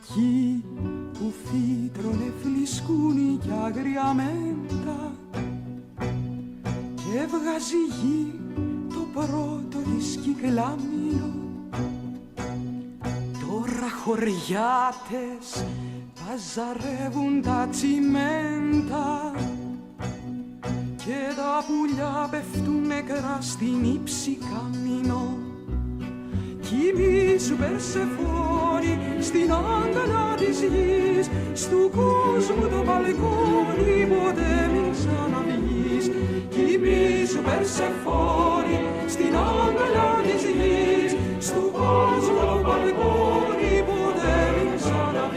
Εκεί που φύτρωνε φλισκούνι κι άγρια μέντα και έβγαζε η γη το πρώτο της κυκλάμινο. Τώρα χωριάτες παζαρεύουν τα τσιμέντα και τα πουλιά πέφτουν νεκρά στην ύψη καμίνο. Κοιμήσου Περσεφόνη στην αγκαλιά της γης, στου κόσμου το μπαλκόνι ποτέ μην ξαναβγείς. Κοιμήσου Περσεφόνη στην αγκαλιά της γης, στου κόσμου το μπαλκόνι ποτέ μην ξαναβγείς.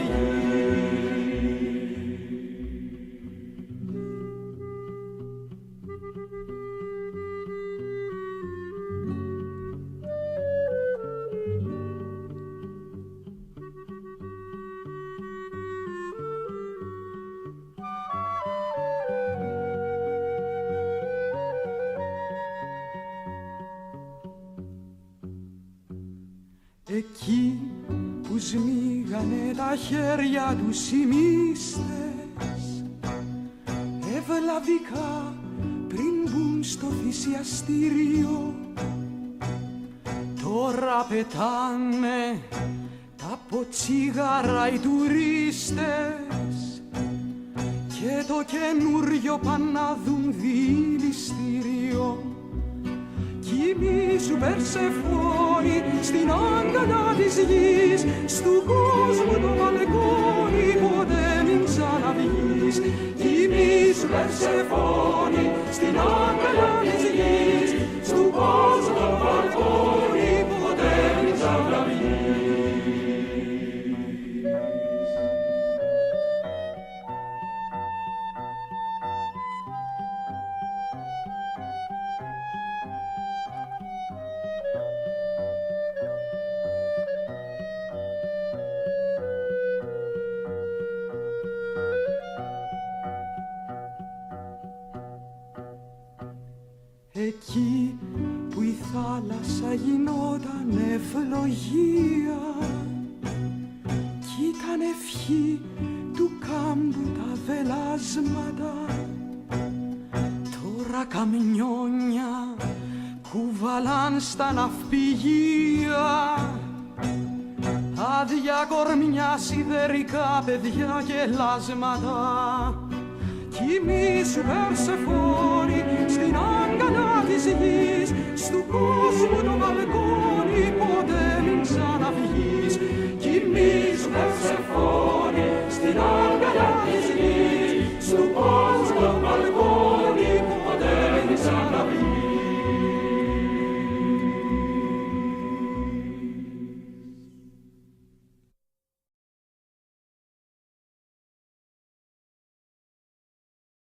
Εκεί που σμίγανε τα χέρια τους οι μύστες ευλαβικά πριν μπουν στο θυσιαστήριο, τώρα πετάνε τα ποτσίγαρα οι τουρίστες και το καινούριο πάνε να δουν δηληστήριο. Κοιμήσου Περσεφόνη στην αγκαλιά της γης, στου κόσμου το μπαλκόνι ποτέ μην ξαναβγείς. Κοιμήσου Περσεφόνη στην αγκαλιά της γης, στου κόσμου το μπαλκόνι ποτέ μην ξαναβγείς. Εκεί που η θάλασσα γινόταν ευλογία κι ήταν ευχή του κάμπου τα βελάσματα, τώρα καμιόνια κουβαλάν στα ναυπηγεία άδεια κορμιά, σιδερικά παιδιά και λάσματα. Κοιμήσου Περσεφόνη στην αγκαλιά της γης, στου κόσμου το μπαλκόνι